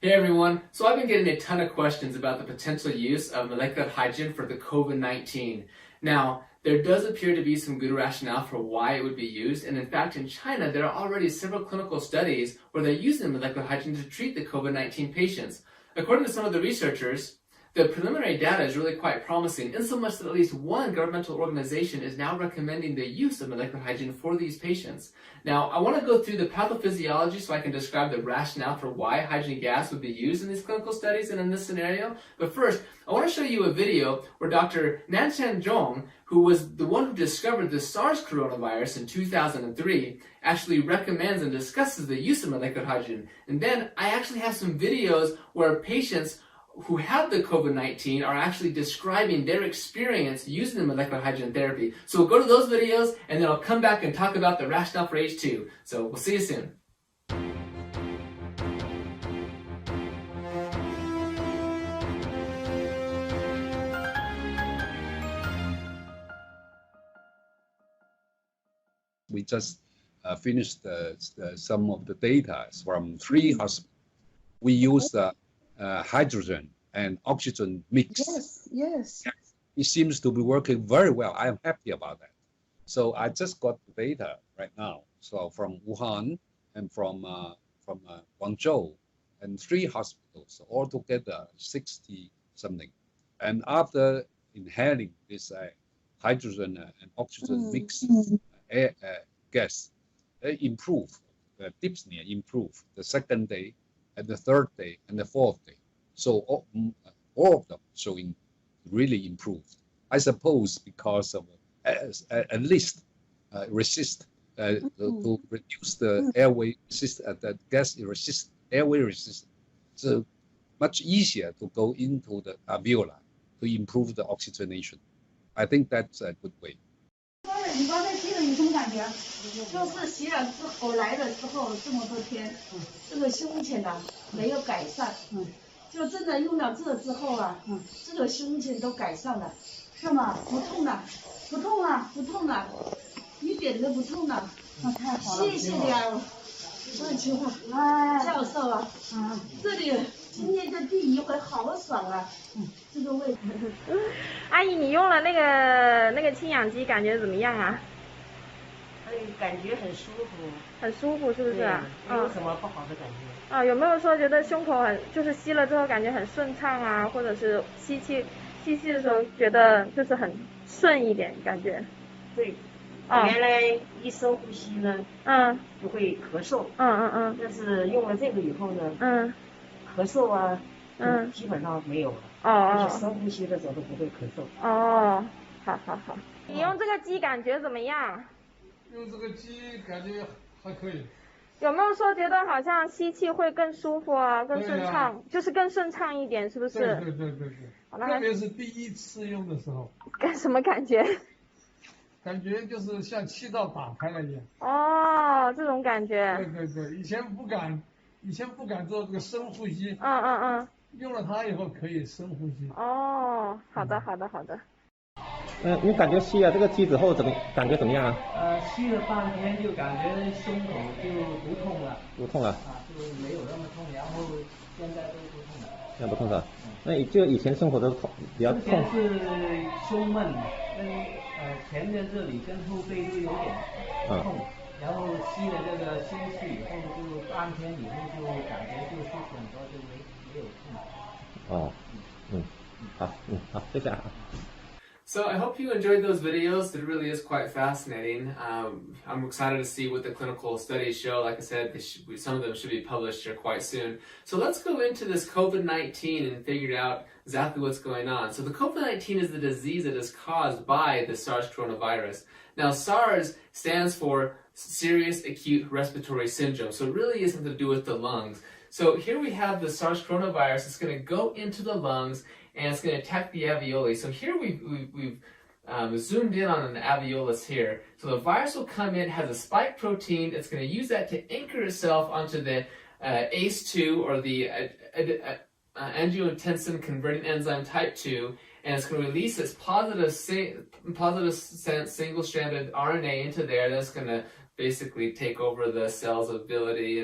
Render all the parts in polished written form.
Hey everyone, so I've been getting a ton of questions about the potential use of molecular hydrogen for the COVID-19. Now, there does appear to be some good rationale for why it would be used, and in fact in China there are already several clinical studies where they're using molecular hydrogen to treat the COVID-19 patients. According to some of the researchers, the preliminary data is really quite promising, in so much that at least one governmental organization is now recommending the use of molecular hydrogen for these patients. Now, I want to go through the pathophysiology so I can describe the rationale for why hydrogen gas would be used in these clinical studies and in this scenario. But first, I want to show you a video where Dr. Nanshan Zhong, who was the one who discovered the SARS coronavirus in 2003, actually recommends and discusses the use of molecular hydrogen. And then I actually have some videos where patients who have the COVID-19 are actually describing their experience using the molecular hydrogen therapy. So we'll go to those videos and then I'll come back and talk about the rationale for H2. So we'll see you soon. We just finished some of the data from 3 hospitals. We use hydrogen and oxygen mix. Yes. It seems to be working very well. I am happy about that. So I just got the data right now. So from Wuhan and from Guangzhou, and 3 hospitals, altogether 60 something. And after inhaling this hydrogen and oxygen mix gas, they improve. The dyspnea improved the 2nd day, and the 3rd day, and the 4th day. So all of them showing really improved. I suppose because of at least resist to reduce the airway resist the gas resist airway resistance. So much easier to go into the alveoli to improve the oxygenation. I think that's a good way. 你刚才吸了有什么感觉？就是吸了之后来了之后这么多天，这个胸前呢没有改善，就真的用了这之后啊，这个胸前都改善了，是吗？不痛了，不痛了，不痛了，一点都不痛了。那太好了，谢谢你啊，万秋啊，教授啊，这里今天这第一回好爽啊，这个味。阿姨，你用了那个氢氧机，感觉怎么样啊？感觉很舒服，很舒服，是不是？没有什么不好的感觉。有没有说觉得胸口就是吸了之后感觉很顺畅啊，或者是吸气的时候觉得就是很顺一点感觉？对，原来一深呼吸呢，就会咳嗽，但是用了这个以后呢，咳嗽啊，基本上没有了。就是深呼吸的时候都不会咳嗽。好。你用这个机感觉怎么样？用这个机感觉还可以。有没有说觉得好像吸气会更舒服啊，更顺畅，就是更顺畅一点，是不是？对。特别是第一次用的时候。什么感觉？感觉就是像气道打开了一样。这种感觉。对，以前不敢做这个深呼吸。用了它以后可以深呼吸。好的。你感觉吸了这个机之后感觉怎么样啊？吸了半天就感觉胸口就不痛了。不痛了。就没有那么痛，然后现在都不痛了。现在不痛了。那就以前生活的比较痛。之前是胸闷，跟前面这里跟后背都有点痛，然后吸了这个吸气以后就半天以后就感觉就舒服很多，就没有痛。好，谢谢啊。So I hope you enjoyed those videos. It really is quite fascinating. I'm excited to see what the clinical studies show. Like I said, some of them should be published here quite soon. So let's go into this COVID-19 and figure out exactly what's going on. So the COVID-19 is the disease that is caused by the SARS coronavirus. Now SARS stands for Serious Acute Respiratory Syndrome. So it really is something to do with the lungs. So here we have the SARS coronavirus. It's going to go into the lungs and it's going to attack the alveoli. So here we've zoomed in on an alveolus here. So the virus will come in, has a spike protein. It's going to use that to anchor itself onto the ACE2 or the angiotensin converting enzyme type 2, and it's going to release its positive single-stranded RNA into there. That's going to basically take over the cell's ability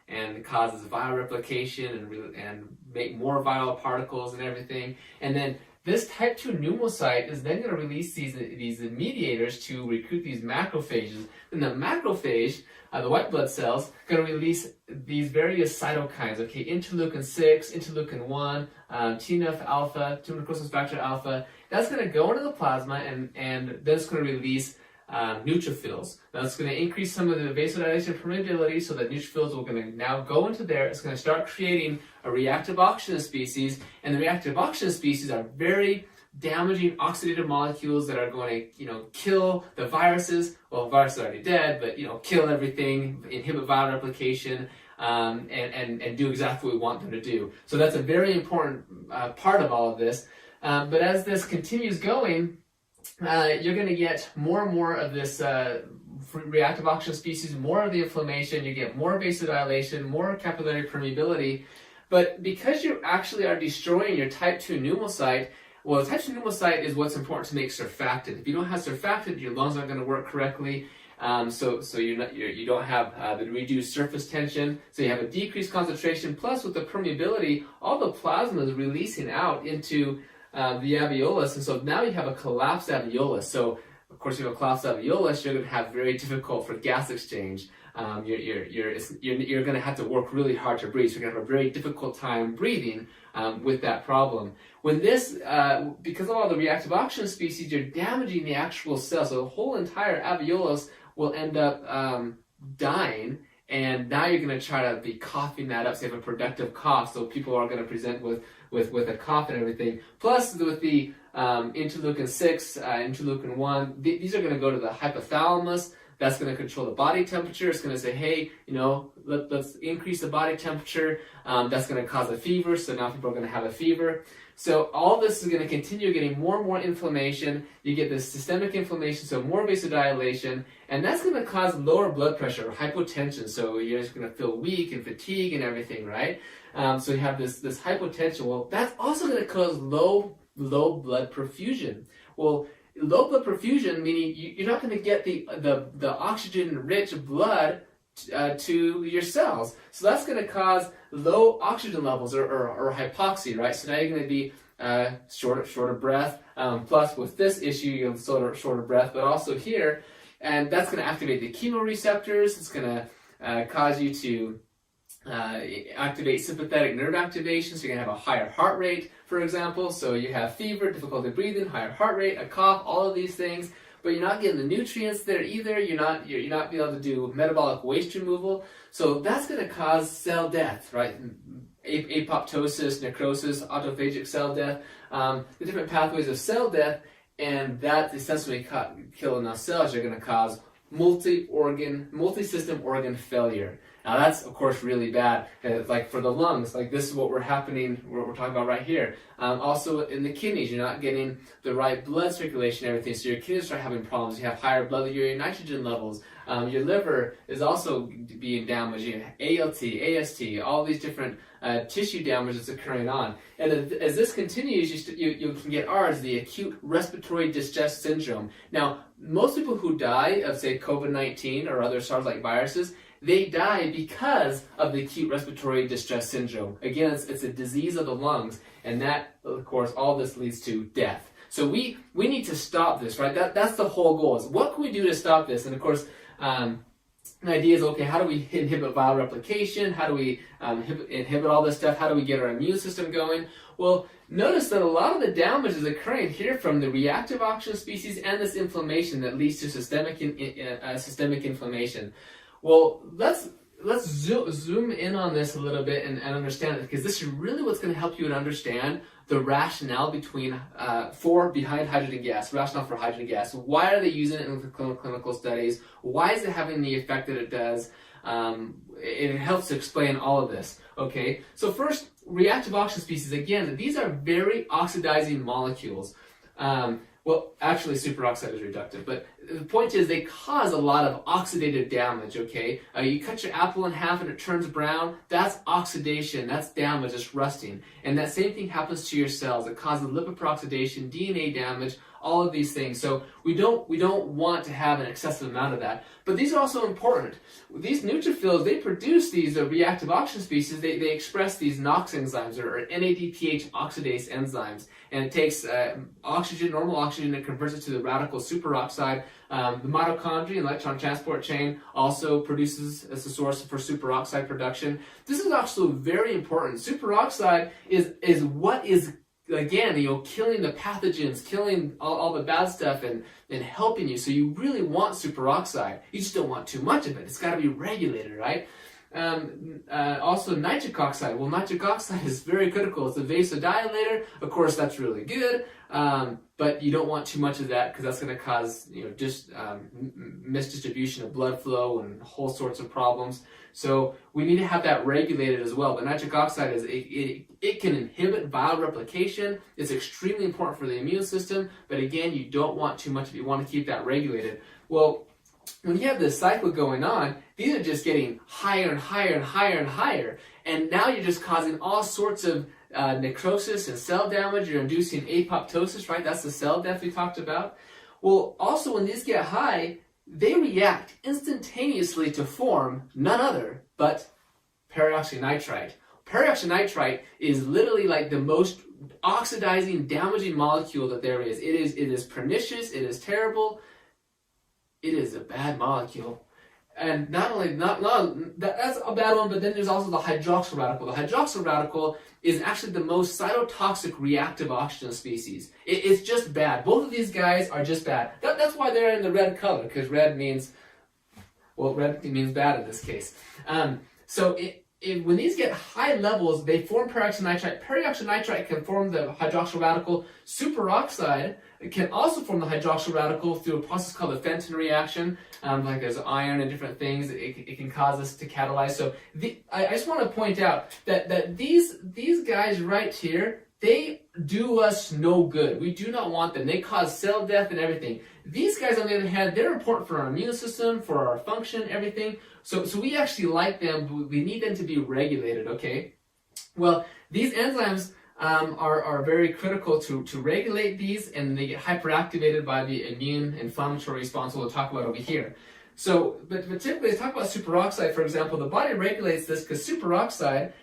and causes viral replication and make more viral particles and everything. And then this type 2 pneumocyte is then going to release these mediators to recruit these macrophages. Then the macrophage, the white blood cells, going to release these various cytokines, okay, interleukin 6, interleukin 1, TNF alpha, tumor necrosis factor alpha. That's going to go into the plasma and then it's going to release neutrophils. Now it's going to increase some of the vasodilation permeability so that neutrophils are going to now go into there. It's going to start creating a reactive oxygen species, and the reactive oxygen species are very damaging oxidative molecules that are going to, kill the viruses. Well, the virus is already dead, but, kill everything, inhibit viral replication, and do exactly what we want them to do. So that's a very important part of all of this. But as this continues going, you're going to get more and more of this reactive oxygen species, more of the inflammation, you get more vasodilation, more capillary permeability. But because you actually are destroying your type 2 pneumocyte, well, type 2 pneumocyte is what's important to make surfactant. If you don't have surfactant, your lungs aren't going to work correctly. So you don't have the reduced surface tension, so you have a decreased concentration. Plus, with the permeability, all the plasma is releasing out into the alveolus, and so now you have a collapsed alveolus. So, of course, you have a collapsed alveolus, you're going to have very difficult for gas exchange. You're going to have to work really hard to breathe. So you're going to have a very difficult time breathing with that problem. When this, because of all the reactive oxygen species, you're damaging the actual cell. So the whole entire alveolus will end up dying. And now you're going to try to be coughing that up, so you have a productive cough. So people are going to present with a cough and everything. Plus, with the interleukin 6, interleukin 1, these are going to go to the hypothalamus. That's going to control the body temperature. It's going to say, hey, let's increase the body temperature. That's going to cause a fever, so now people are going to have a fever. So all this is going to continue getting more and more inflammation. You get this systemic inflammation, so more vasodilation, and that's going to cause lower blood pressure, or hypotension. So you're just going to feel weak and fatigue and everything, right? So you have this hypotension. Well, that's also going to cause low blood perfusion. Well, low blood perfusion, meaning you're not going to get the oxygen-rich blood to your cells. So that's going to cause low oxygen levels or hypoxia, right? So now you're going to be short of breath. Plus, with this issue, you're short of breath, but also here, and that's going to activate the chemoreceptors. It's going to cause you to activate sympathetic nerve activation, so you're going to have a higher heart rate, for example. So you have fever, difficulty breathing, higher heart rate, a cough, all of these things, but you're not getting the nutrients there either. You're not being able to do metabolic waste removal. So that's going to cause cell death, right? Apoptosis, necrosis, autophagic cell death, the different pathways of cell death, and that essentially killing those cells are going to cause multi-system organ failure. Now that's, of course, really bad. Like for the lungs, like this is what we're talking about right here. Also in the kidneys, you're not getting the right blood circulation and everything, so your kidneys start having problems. You have higher blood urea nitrogen levels. Your liver is also being damaged. You have ALT, AST, all these different tissue damage that's occurring on. And as this continues, you can get ours, the acute respiratory distress syndrome. Now, most people who die of, say, COVID-19 or other SARS-like viruses, they die because of the acute respiratory distress syndrome. Again, it's a disease of the lungs, and that, of course, all this leads to death. So we need to stop this, right? That's the whole goal, is what can we do to stop this? And of course, the idea is, okay, how do we inhibit viral replication? How do we inhibit all this stuff? How do we get our immune system going? Well, notice that a lot of the damage is occurring here from the reactive oxygen species and this inflammation that leads to systemic inflammation. Well, let's zoom in on this a little bit and understand it, because this is really what's going to help you understand the rationale behind hydrogen gas, rationale for hydrogen gas. Why are they using it in clinical studies? Why is it having the effect that it does? It helps to explain all of this. Okay, so first, reactive oxygen species. Again, these are very oxidizing molecules. Well, actually, superoxide is reductive, but the point is they cause a lot of oxidative damage, okay? You cut your apple in half and it turns brown, that's oxidation, that's damage, it's rusting. And that same thing happens to your cells. It causes lipid peroxidation, DNA damage, all of these things. So we don't want to have an excessive amount of that. But these are also important. These neutrophils, they produce these reactive oxygen species. They express these NOx enzymes, or NADPH oxidase enzymes. And it takes oxygen, normal oxygen, and converts it to the radical superoxide. The mitochondria, electron transport chain, also produces as a source for superoxide production. This is also very important. Superoxide is what is, again, killing the pathogens, killing all the bad stuff, and helping you. So you really want superoxide. You just don't want too much of it. It's got to be regulated, right? Also nitric oxide. Well, nitric oxide is very critical. It's a vasodilator. Of course, that's really good, but you don't want too much of that because that's going to cause misdistribution of blood flow and whole sorts of problems. So we need to have that regulated as well. But nitric oxide it can inhibit viral replication. It's extremely important for the immune system. But again, you don't want too much of it. You want to keep that regulated. Well, when you have this cycle going on, these are just getting higher and higher and higher and higher. And now you're just causing all sorts of necrosis and cell damage. You're inducing apoptosis, right? That's the cell death we talked about. Well, also when these get high, they react instantaneously to form none other but peroxynitrite. Peroxynitrite is literally like the most oxidizing, damaging molecule that there is. It is pernicious, it is terrible, it is a bad molecule. And not only, that's a bad one, but then there's also the hydroxyl radical. The hydroxyl radical is actually the most cytotoxic reactive oxygen species. It's just bad. Both of these guys are just bad. That's why they're in the red color, because red means bad in this case. When these get high levels, they form peroxynitrite. Peroxynitrite can form the hydroxyl radical. Superoxide can also form the hydroxyl radical through a process called the Fenton reaction. Like there's iron and different things. It can cause this to catalyze. So I just want to point out that these guys right here, they do us no good. We do not want them. They cause cell death and everything. These guys, on the other hand, they're important for our immune system, for our function, everything. So we actually like them. We need them to be regulated, okay? Well, these enzymes are very critical to regulate these, and they get hyperactivated by the immune inflammatory response we'll talk about over here. So, but typically, let's talk about superoxide, for example. The body regulates this because superoxide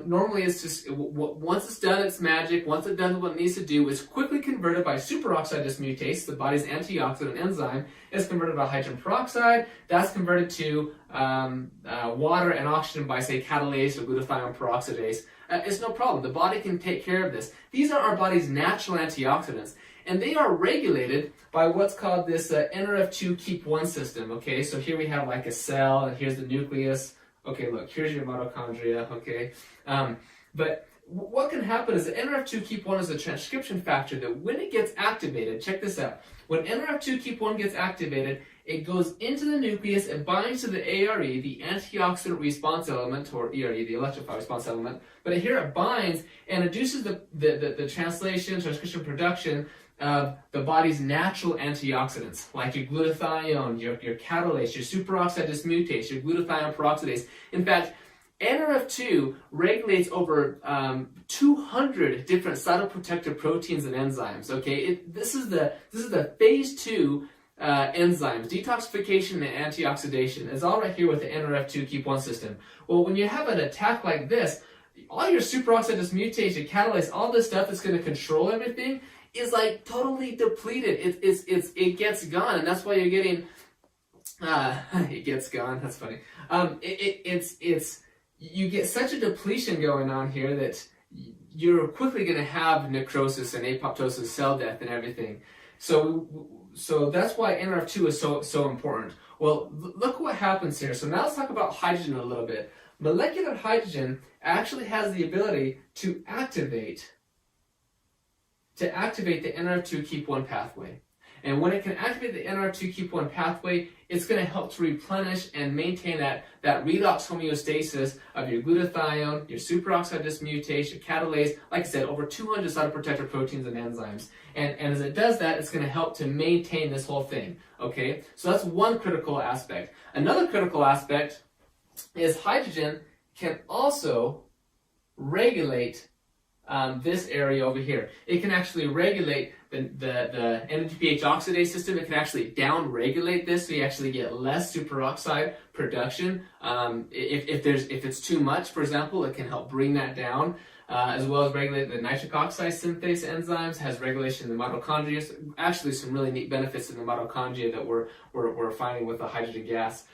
normally is just, once it's done its magic, once it's done what it needs to do, it's quickly converted by superoxide dismutase, the body's antioxidant enzyme. It's converted by hydrogen peroxide. That's converted to water and oxygen by, say, catalase or glutathione peroxidase. It's no problem. The body can take care of this. These are our body's natural antioxidants, and they are regulated by what's called this NRF2 keep 1 system. Okay, so here we have like a cell, and here's the nucleus. Okay, look, here's your mitochondria. Okay, but what can happen is the NRF2 keep 1 is a transcription factor that when it gets activated, check this out. When NRF2 keep 1 gets activated, it goes into the nucleus and binds to the ARE, the antioxidant response element, or ERE, the electrified response element. But here it binds and induces the translation, transcription, production of the body's natural antioxidants, like your glutathione, your catalase, your superoxide dismutase, your glutathione peroxidase. In fact, NRF2 regulates over 200 different cytoprotective proteins and enzymes. Okay, this is the phase 2 enzymes, detoxification and antioxidation. It's all right here with the NRF2 keep 1 system. Well, when you have an attack like this, all your superoxide dismutase, your catalase, all this stuff that's going to control everything is like totally depleted. It gets gone, and that's why you're getting it gets gone. That's funny. You get such a depletion going on here that you're quickly going to have necrosis and apoptosis, cell death, and everything. So that's why NRF2 is so important. Well, look what happens here. So now let's talk about hydrogen a little bit. Molecular hydrogen actually has the ability to activate the NRF2 keep 1 pathway. And when it can activate the NRF2 keep 1 pathway, it's going to help to replenish and maintain that redox homeostasis of your glutathione, your superoxide dismutase, your catalase, like I said, over 200 cytoprotector proteins and enzymes. And as it does that, it's going to help to maintain this whole thing, okay? So that's one critical aspect. Another critical aspect is hydrogen can also regulate this area over here. It can actually regulate the NADPH oxidase system. It can actually down-regulate this, so you actually get less superoxide production. If it's too much, for example, it can help bring that down, as well as regulate the nitric oxide synthase enzymes, has regulation in the mitochondria. So actually, some really neat benefits in the mitochondria that we're finding with the hydrogen gas.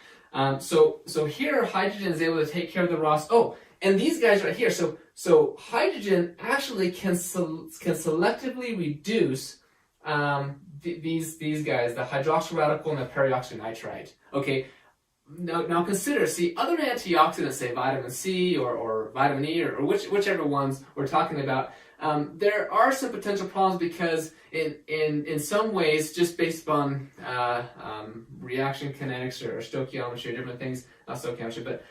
So here, hydrogen is able to take care of the ROS. Oh, and these guys right here. So hydrogen actually can selectively reduce these guys, the hydroxyl radical and the peroxynitrite. Okay. Now consider, see, other antioxidants, say vitamin C or vitamin E or whichever ones we're talking about, there are some potential problems because in some ways, just based upon reaction kinetics or stoichiometry or different things, not stoichiometry, but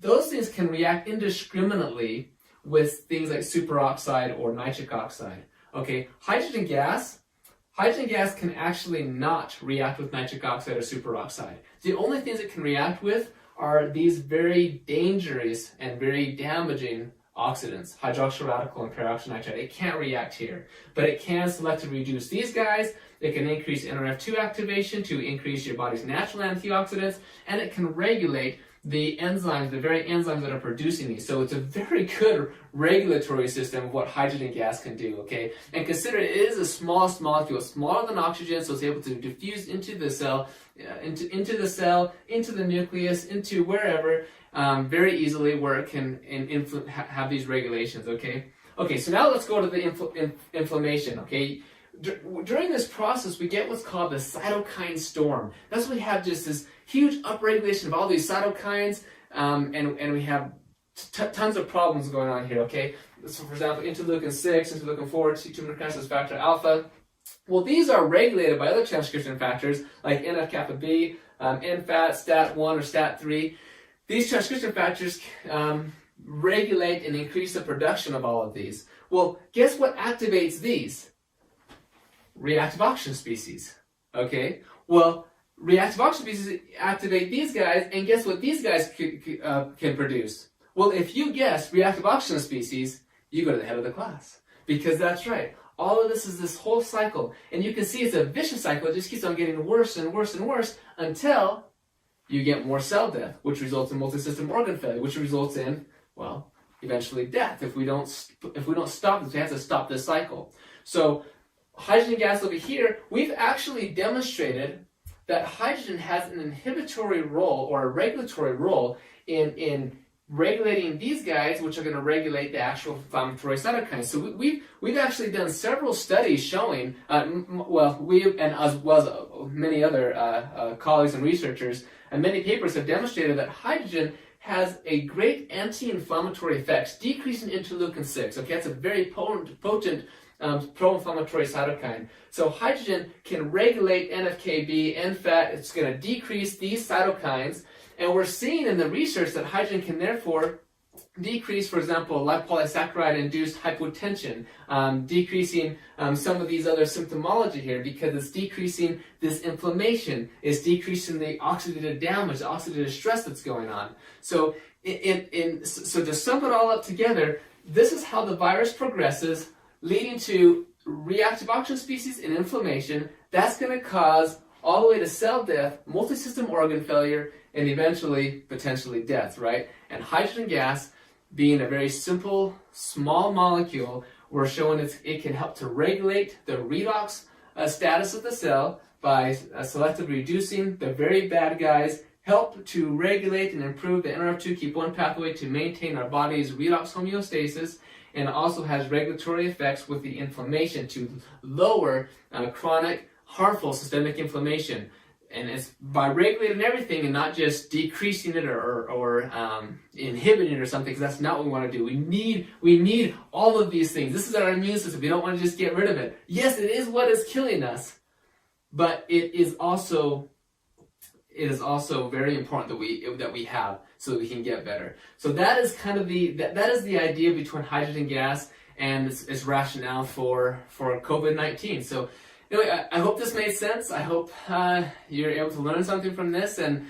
those things can react indiscriminately with things like superoxide or nitric oxide. Okay, hydrogen gas can actually not react with nitric oxide or superoxide. The only things it can react with are these very dangerous and very damaging oxidants, hydroxyl radical and peroxynitrite. It can't react here, but it can selectively reduce these guys. It can increase NRF2 activation to increase your body's natural antioxidants, and it can regulate the enzymes, the very enzymes that are producing these. So it's a very good regulatory system of what hydrogen gas can do, okay? And consider it is a smallest molecule, smaller than oxygen, so it's able to diffuse into the cell, into the nucleus, into wherever, very easily, where it can have these regulations, okay? Okay, so now let's go to the inflammation, okay? During this process, we get what's called the cytokine storm. That's when we have just this huge upregulation of all these cytokines, and we have tons of problems going on here, okay? So, for example, interleukin 6, interleukin 4, tumor necrosis factor alpha. Well, these are regulated by other transcription factors like NF-kappa B, NFAT, STAT1, or STAT3. These transcription factors regulate and increase the production of all of these. Well, guess what activates these? Reactive oxygen species, okay? Well, reactive oxygen species activate these guys, and guess what these guys can produce? Well, if you guess reactive oxygen species, you go to the head of the class. Because that's right. All of this is this whole cycle. And you can see it's a vicious cycle. It just keeps on getting worse and worse and worse until you get more cell death, which results in multi-system organ failure, which results in, well, eventually death. If we don't stop this, we have to stop this cycle. So hydrogen gas over here, we've actually demonstrated that hydrogen has an inhibitory role or a regulatory role in regulating these guys, which are going to regulate the actual inflammatory cytokines. So we've actually done several studies showing, we and as well as many other colleagues and researchers, and many papers have demonstrated that hydrogen has a great anti-inflammatory effects, decreasing interleukin 6. Okay, that's a very potent pro-inflammatory cytokine. So hydrogen can regulate NF-κB, NFAT. It's going to decrease these cytokines. And we're seeing in the research that hydrogen can therefore decrease, for example, lipopolysaccharide-induced hypotension, decreasing some of these other symptomology here because it's decreasing this inflammation, it's decreasing the oxidative damage, the oxidative stress that's going on. So, so to sum it all up together, this is how the virus progresses, leading to reactive oxygen species and inflammation. That's going to cause all the way to cell death, multi-system organ failure, and eventually, potentially death, right? And hydrogen gas, being a very simple, small molecule, we're showing it can help to regulate the redox status of the cell by selectively reducing the very bad guys, help to regulate and improve the NRF2 keep 1 pathway to maintain our body's redox homeostasis, and also has regulatory effects with the inflammation to lower chronic, harmful systemic inflammation. And it's by regulating everything and not just decreasing it or inhibiting it or something, because that's not what we want to do. We need all of these things. This is our immune system. We don't want to just get rid of it. Yes, it is what is killing us, but it is also very important that we have so that we can get better. So that is kind of that is the idea between hydrogen gas and its rationale for COVID-19. So anyway, I hope this made sense. I hope you're able to learn something from this, and